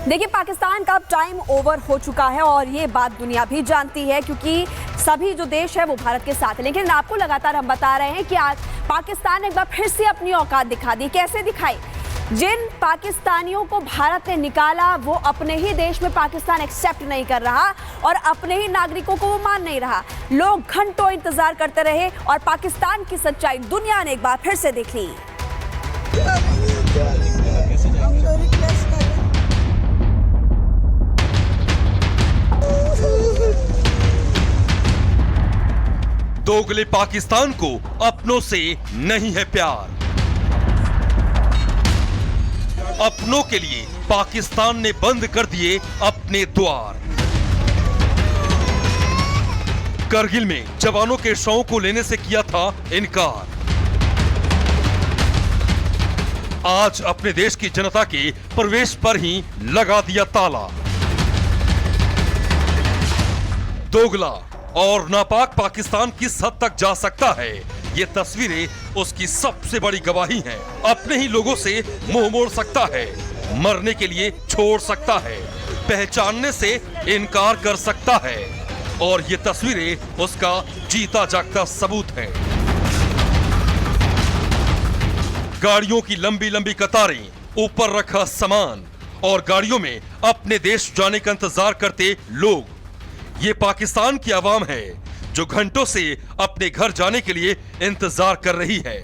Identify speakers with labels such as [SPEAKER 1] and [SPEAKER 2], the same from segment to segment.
[SPEAKER 1] देखिए, पाकिस्तान का अब टाइम ओवर हो चुका है और ये बात दुनिया भी जानती है, क्योंकि सभी जो देश है वो भारत के साथ है। लेकिन आपको लगातार हम बता रहे हैं कि आज पाकिस्तान ने एक बार फिर से अपनी औकात दिखा दी। कैसे दिखाई? जिन पाकिस्तानियों को भारत ने निकाला वो अपने ही देश में पाकिस्तान एक्सेप्ट नहीं कर रहा और अपने ही नागरिकों को वो मान नहीं रहा। लोग घंटों इंतजार करते रहे और पाकिस्तान की सच्चाई दुनिया ने एक बार फिर से देख ली।
[SPEAKER 2] दोगले पाकिस्तान को अपनों से नहीं है प्यार। अपनों के लिए पाकिस्तान ने बंद कर दिए अपने द्वार। करगिल में जवानों के शवों को लेने से किया था इनकार। आज अपने देश की जनता के प्रवेश पर ही लगा दिया ताला। दोगला और नापाक पाकिस्तान किस हद तक जा सकता है, ये तस्वीरें उसकी सबसे बड़ी गवाही हैं। अपने ही लोगों से मुंह मोड़ सकता है, मरने के लिए छोड़ सकता है, पहचानने से इनकार कर सकता है और ये तस्वीरें उसका जीता जागता सबूत हैं। गाड़ियों की लंबी लंबी कतारें, ऊपर रखा सामान और गाड़ियों में अपने देश जाने का इंतजार करते लोग। ये पाकिस्तान की आवाम है जो घंटों से अपने घर जाने के लिए इंतजार कर रही है।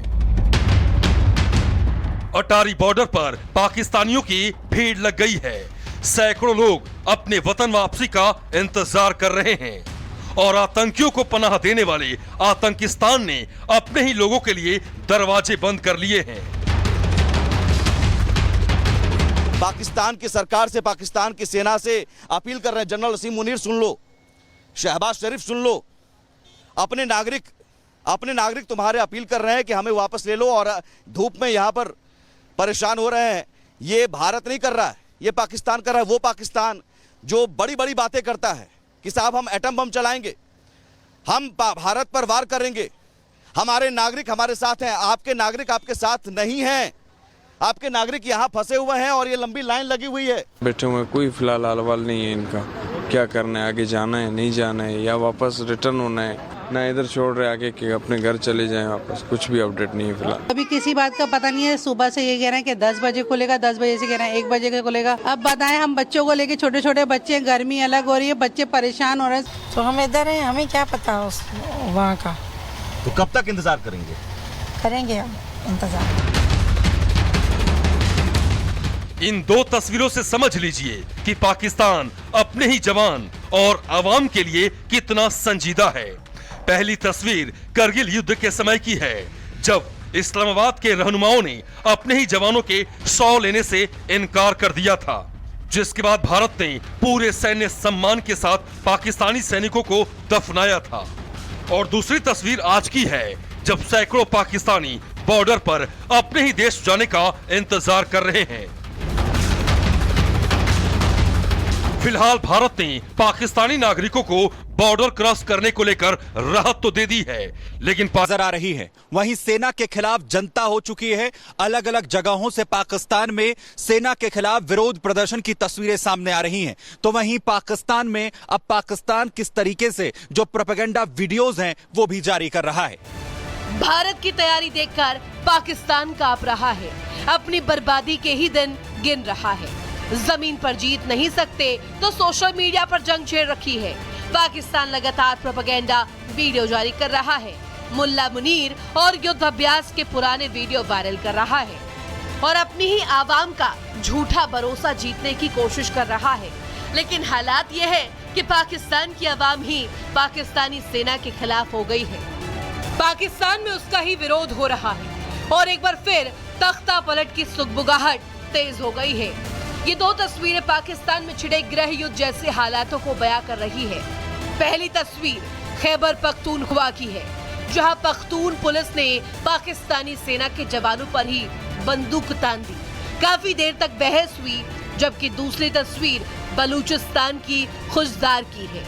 [SPEAKER 2] अटारी बॉर्डर पर पाकिस्तानियों की भीड़ लग गई है। सैकड़ों लोग अपने वतन वापसी का इंतजार कर रहे हैं और आतंकियों को पनाह देने वाले आतंकिस्तान ने अपने ही लोगों के लिए दरवाजे बंद कर लिए हैं।
[SPEAKER 3] पाकिस्तान की सरकार से, पाकिस्तान की सेना से अपील कर रहे हैं। जनरल असीम मुनीर सुन लो, शहबाज शरीफ सुन लो, अपने नागरिक तुम्हारे अपील कर रहे हैं कि हमें वापस ले लो और धूप में यहाँ पर परेशान हो रहे हैं। ये भारत नहीं कर रहा है, ये पाकिस्तान कर रहा है। वो पाकिस्तान जो बड़ी बड़ी बातें करता है कि साहब हम एटम बम चलाएंगे, हम भारत पर वार करेंगे, हमारे नागरिक हमारे साथ हैं। आपके नागरिक आपके साथ नहीं हैं। आपके नागरिक यहाँ फंसे हुए हैं और ये लंबी लाइन लगी हुई है।
[SPEAKER 4] बैठे हुए कोई फिलहाल अलवाल नहीं है इनका। क्या करना है, आगे जाना है, नहीं जाना है, या वापस रिटर्न होना है, ना इधर छोड़ रहे आगे कि अपने घर चले जाएं वापस। कुछ भी अपडेट नहीं है फिलहाल।
[SPEAKER 5] अभी किसी बात का पता नहीं है। सुबह से ये कह रहे हैं कि 10 बजे खुलेगा, 10 बजे से कह रहे हैं 1 बजे का खुलेगा। अब बताएं, हम बच्चों को लेके, छोटे छोटे बच्चे, गर्मी अलग हो रही है, बच्चे परेशान हो रहे हैं।
[SPEAKER 6] तो हम इधर हैं, हमें क्या पता वहाँ का।
[SPEAKER 3] तो कब तक इंतजार करेंगे?
[SPEAKER 6] करेंगे हम इंतजार।
[SPEAKER 2] इन दो तस्वीरों से समझ लीजिए कि पाकिस्तान अपने ही जवान और आवाम के लिए कितना संजीदा है। पहली तस्वीर करगिल युद्ध के समय की है, जब इस्लामाबाद के रहनुमाओं ने अपने ही जवानों के शव लेने से इनकार कर दिया था, जिसके बाद भारत ने पूरे सैन्य सम्मान के साथ पाकिस्तानी सैनिकों को दफनाया था। और दूसरी तस्वीर आज की है, जब सैकड़ों पाकिस्तानी बॉर्डर पर अपने ही देश जाने का इंतजार कर रहे हैं। फिलहाल भारत ने पाकिस्तानी नागरिकों को बॉर्डर क्रॉस करने को लेकर राहत तो दे दी है, लेकिन
[SPEAKER 7] नजर आ रही है वहीं सेना के खिलाफ जनता हो चुकी है। अलग अलग जगहों से पाकिस्तान में सेना के खिलाफ विरोध प्रदर्शन की तस्वीरें सामने आ रही हैं। तो वहीं पाकिस्तान में अब पाकिस्तान किस तरीके से जो प्रोपेगेंडा वीडियोज हैं वो भी जारी कर रहा है।
[SPEAKER 8] भारत की तैयारी देखकर पाकिस्तान कांप रहा है, अपनी बर्बादी के ही दिन गिन रहा है। जमीन पर जीत नहीं सकते तो सोशल मीडिया पर जंग छेड़ रखी है। पाकिस्तान लगातार प्रोपेगेंडा वीडियो जारी कर रहा है, मुल्ला मुनीर और युद्ध अभ्यास के पुराने वीडियो वायरल कर रहा है और अपनी ही आवाम का झूठा भरोसा जीतने की कोशिश कर रहा है। लेकिन हालात ये है कि पाकिस्तान की आवाम ही पाकिस्तानी सेना के खिलाफ हो गई है। पाकिस्तान में उसका ही विरोध हो रहा है और एक बार फिर तख्ता पलट की सुगबुगाहट तेज हो गई है। ये दो तस्वीरें पाकिस्तान में छिड़े गृह युद्ध जैसे हालातों को बयां कर रही है। पहली तस्वीर खैबर पख्तूनख्वा की है, जहां पख्तून पुलिस ने पाकिस्तानी सेना के जवानों पर ही बंदूक तान दी। काफी देर तक बहस हुई, जबकि दूसरी तस्वीर बलूचिस्तान की खुशदार की है,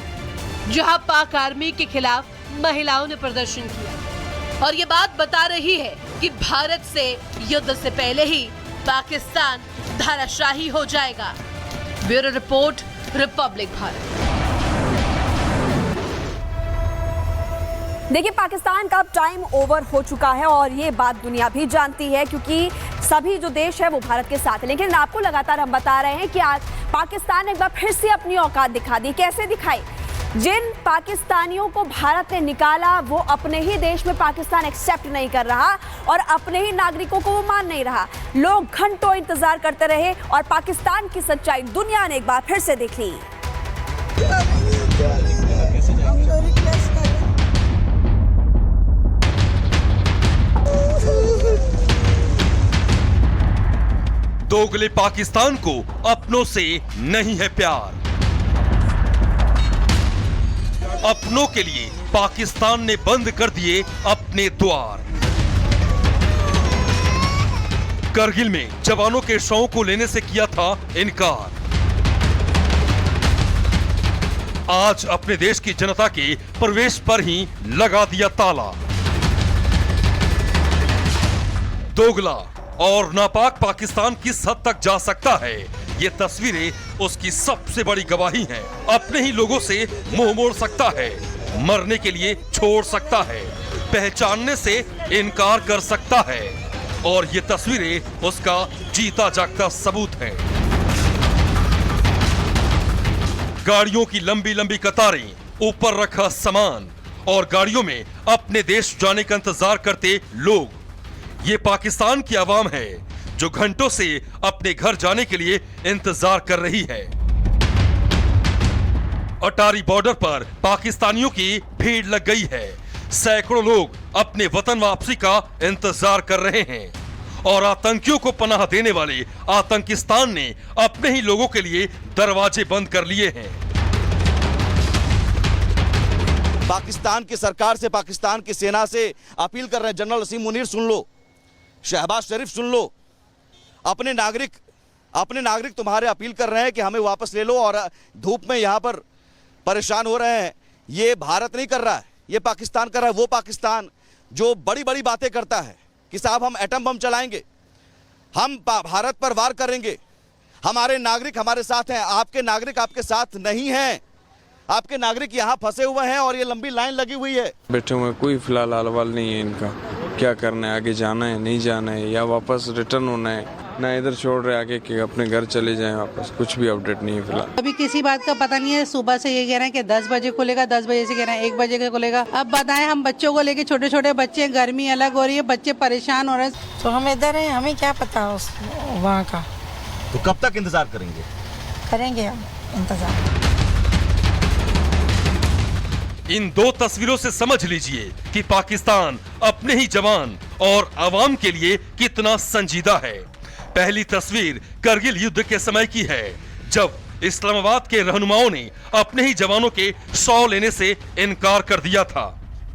[SPEAKER 8] जहां पाक आर्मी के खिलाफ महिलाओं ने प्रदर्शन किया और ये बात बता रही है कि भारत से युद्ध से पहले ही पाकिस्तान धाराशाही हो जाएगा। Bureau report, Republic Bharat.
[SPEAKER 1] देखिए, पाकिस्तान का अब टाइम ओवर हो चुका है और ये बात दुनिया भी जानती है, क्योंकि सभी जो देश है वो भारत के साथ है। लेकिन आपको लगातार हम बता रहे हैं कि आज पाकिस्तान ने एक बार फिर से अपनी औकात दिखा दी। कैसे दिखाई? जिन पाकिस्तानियों को भारत ने निकाला वो अपने ही देश में पाकिस्तान एक्सेप्ट नहीं कर रहा और अपने ही नागरिकोों को वो मान नहीं रहा। लोग घंटों इंतजार करते रहे और पाकिस्तान की सच्चाई दुनिया ने एक बार फिर से देख ली।
[SPEAKER 2] दोगले पाकिस्तान को अपनों से नहीं है प्यार। अपनों के लिए पाकिस्तान ने बंद कर दिए अपने द्वार। करगिल में जवानों के शवों को लेने से किया था इनकार। आज अपने देश की जनता के प्रवेश पर ही लगा दिया ताला। दोगला और नापाक पाकिस्तान किस हद तक जा सकता है, ये तस्वीरें उसकी सबसे बड़ी गवाही हैं। अपने ही लोगों से मुंह मोड़ सकता है, मरने के लिए छोड़ सकता है, पहचानने से इनकार कर सकता है, और ये तस्वीरें उसका जीता जागता सबूत हैं। गाड़ियों की लंबी लंबी कतारें, ऊपर रखा सामान और गाड़ियों में अपने देश जाने का इंतजार करते लोग। ये पाकिस्तान की आवाम है जो घंटों से अपने घर जाने के लिए इंतजार कर रही है। अटारी बॉर्डर पर पाकिस्तानियों की भीड़ लग गई है। सैकड़ों लोग अपने वतन वापसी का इंतजार कर रहे हैं और आतंकियों को पनाह देने वाले आतंकिस्तान ने अपने ही लोगों के लिए दरवाजे बंद कर लिए हैं।
[SPEAKER 3] पाकिस्तान की सरकार से, पाकिस्तान की सेना से अपील कर रहे हैं। जनरल असीम मुनीर सुन लो, शहबाज शरीफ सुन लो, अपने नागरिक तुम्हारे अपील कर रहे हैं कि हमें वापस ले लो और धूप में यहाँ पर परेशान हो रहे हैं। ये भारत नहीं कर रहा है, ये पाकिस्तान कर रहा है। वो पाकिस्तान जो बड़ी बड़ी बातें करता है कि साहब हम एटम बम चलाएंगे, हम भारत पर वार करेंगे, हमारे नागरिक हमारे साथ हैं। आपके नागरिक आपके साथ नहीं हैं। आपके नागरिक यहाँ फंसे हुए हैं और ये लंबी लाइन लगी हुई है।
[SPEAKER 4] बैठे हुए, कोई फिलहाल हाल नहीं है इनका। क्या करना है, आगे जाना है नहीं जाना है, या वापस रिटर्न होना है, ना इधर छोड़ रहे आगे कि अपने घर चले जाएं वापस। कुछ भी अपडेट नहीं है फिलहाल।
[SPEAKER 5] अभी किसी बात का पता नहीं है। सुबह से ये कह रहे हैं कि 10 बजे खुलेगा, 10 बजे से कह रहे हैं 1 बजे का खुलेगा। अब बताएं, हम बच्चों को लेके, छोटे छोटे बच्चे, गर्मी अलग हो रही है, बच्चे परेशान हो रहे हैं।
[SPEAKER 6] तो हम इधर हैं, हमें क्या पता वहाँ का।
[SPEAKER 3] तो कब तक इंतजार करेंगे?
[SPEAKER 6] करेंगे हम इंतजार।
[SPEAKER 2] इन दो तस्वीरों से समझ लीजिए कि पाकिस्तान अपने ही जवान और आवाम के लिए कितना संजीदा है। पहली तस्वीर करगिल युद्ध के समय की है, जब इस्लामाबाद के रहनुमाओं ने अपने ही जवानों के शव लेने से इनकार कर दिया था।